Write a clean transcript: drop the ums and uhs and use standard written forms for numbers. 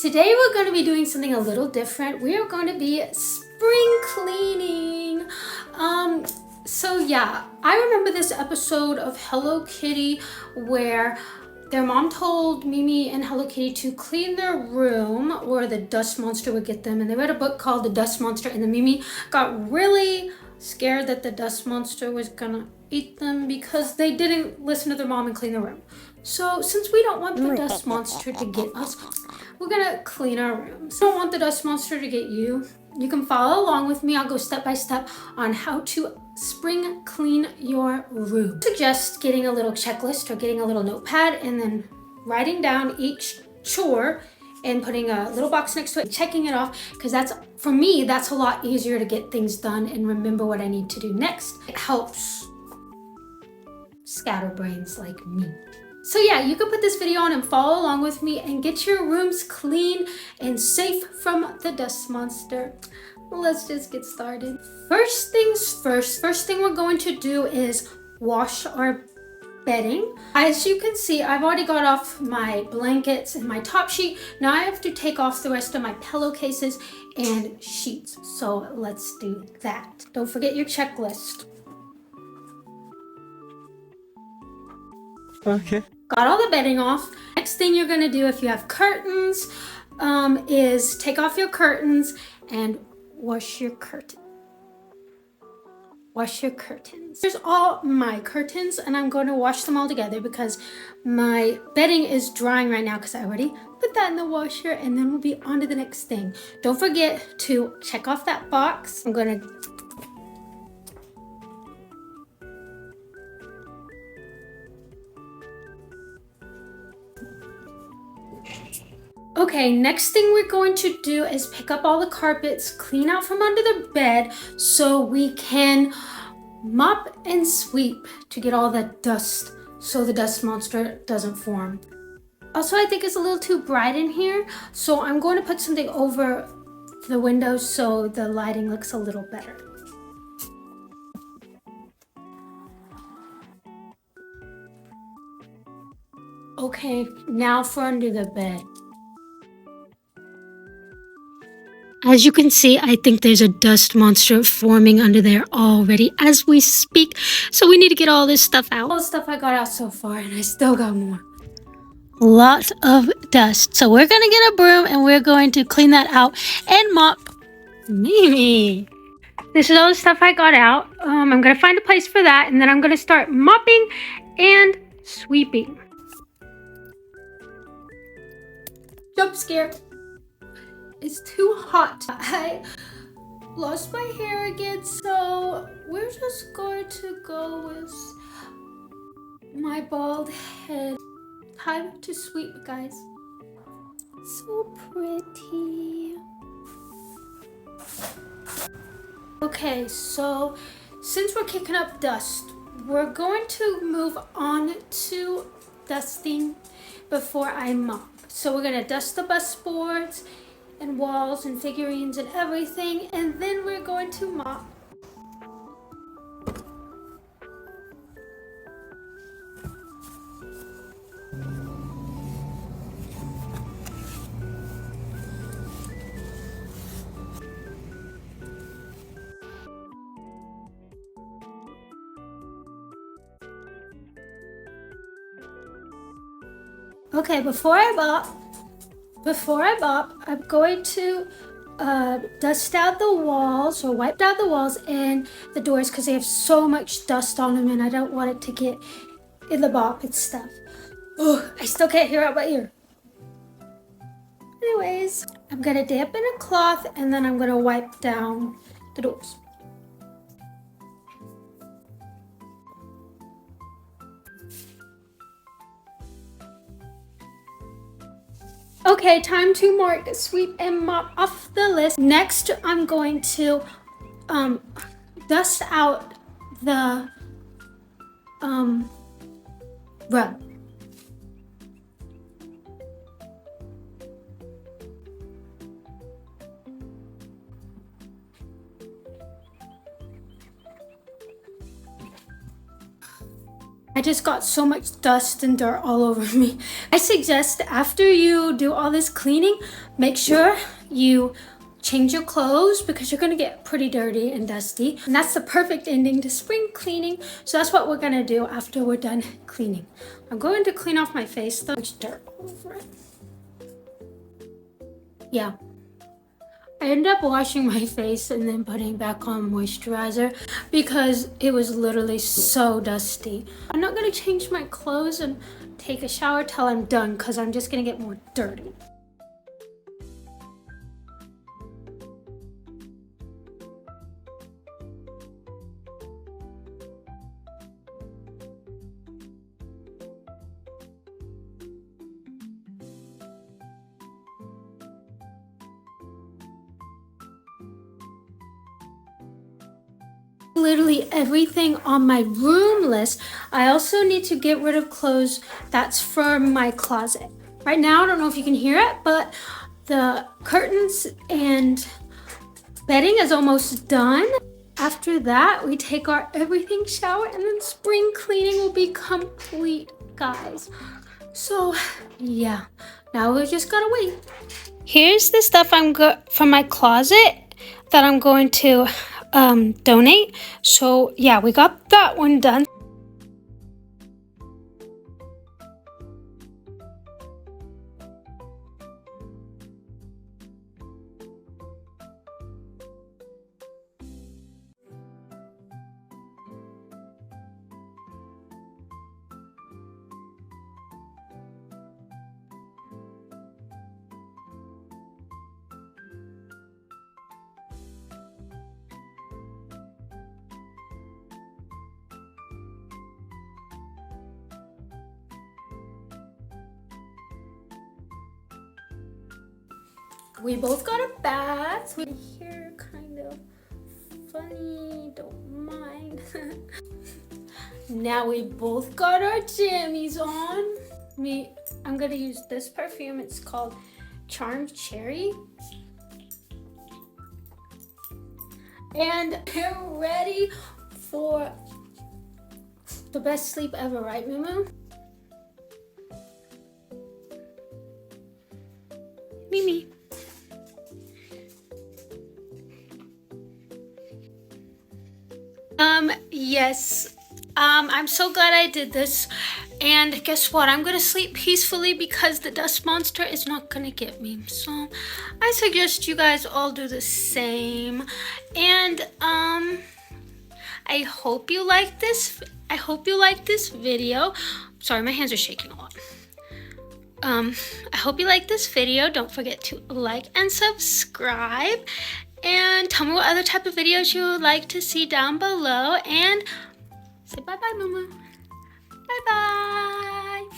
Today we're going to be doing something a little different. We are going to be spring cleaning. So yeah, I remember this episode of Hello Kitty where their mom told Mimi and Hello Kitty to clean their room or the dust monster would get them. And they read a book called The Dust Monster, and then Mimi got really scared that the dust monster was gonna eat them because they didn't listen to their mom and clean the room. So since we don't want the dust monster to get us, we're gonna clean our rooms. If you don't want the dust monster to get you, you can follow along with me. I'll go step by step on how to spring clean your room. I suggest getting a little checklist or getting a little notepad and then writing down each chore and putting a little box next to it, checking it off, because that's, for me, that's a lot easier to get things done and remember what I need to do next. It helps scatterbrains like me. So yeah, you can put this video on and follow along with me and get your rooms clean and safe from the dust monster. Let's just get started. First things first, first thing we're going to do is wash our bedding. As you can see, I've already got off my blankets and my top sheet. Now I have to take off the rest of my pillowcases and sheets. So let's do that. Don't forget your checklist. Okay. Got all the bedding off. Next thing you're gonna do if you have curtains is take off your curtains and wash your curtain. Wash your curtains. Here's all my curtains and I'm going to wash them all together because my bedding is drying right now because I already put that in the washer, and then we'll be on to the next thing. Don't forget to check off that box. I'm gonna Okay, next thing we're going to do is pick up all the carpets, clean out from under the bed so we can mop and sweep to get all that dust so the dust monster doesn't form. Also, I think it's a little too bright in here, so I'm going to put something over the windows so the lighting looks a little better. Okay, now for under the bed. As you can see, I think there's a dust monster forming under there already as we speak. So we need to get all this stuff out. All the stuff I got out so far, and I still got more. Lots of dust. So we're going to get a broom and we're going to clean that out and mop. Mimi. This is all the stuff I got out. I'm going to find a place for that, and then I'm going to start mopping and sweeping. Jump scare. It's too hot. I lost my hair again, so we're just going to go with my bald head. Time to sweep, guys. So pretty. Okay, so since we're kicking up dust, we're going to move on to dusting before I mop. So we're gonna dust the baseboards and walls and figurines and everything, and then we're going to mop. Okay, before I mop, I'm going to dust out the walls or wipe down the walls and the doors because they have so much dust on them and I don't want it to get in the mop and stuff. Oh, I still can't hear out my ear. Anyways, I'm gonna dampen a cloth and then I'm gonna wipe down the doors. Okay, time to mark sweep and mop off the list. Next, I'm going to dust out the rug. I just got so much dust and dirt all over me. I suggest after you do all this cleaning, make sure you change your clothes because you're gonna get pretty dirty and dusty. And that's the perfect ending to spring cleaning. So that's what we're gonna do after we're done cleaning. I'm going to clean off my face though. There's dirt over it. Yeah. I ended up washing my face and then putting back on moisturizer because it was literally so dusty. I'm not gonna change my clothes and take a shower till I'm done because I'm just gonna get more dirty. Literally everything on my room list. I also need to get rid of clothes that's from my closet. Right now, I don't know if you can hear it, but the curtains and bedding is almost done. After that, we take our everything shower and then spring cleaning will be complete, guys. So yeah, now we just gotta wait. Here's the stuff from my closet that I'm going to donate. So yeah, we got that one done. We both got a bath. My hair kind of funny, don't mind. Now we both got our jammies on. I'm gonna use this perfume. It's called Charmed Cherry. And we're ready for the best sleep ever, right, Mumu? Mimi. Yes, I'm so glad I did this, and guess what? I'm gonna sleep peacefully because the dust monster is not gonna get me. So I suggest you guys all do the same. And I hope you like this. I hope you like this video. Sorry, my hands are shaking a lot. I hope you like this video. Don't forget to like and subscribe. And tell me what other type of videos you would like to see down below. And say bye-bye, Mama. Bye-bye.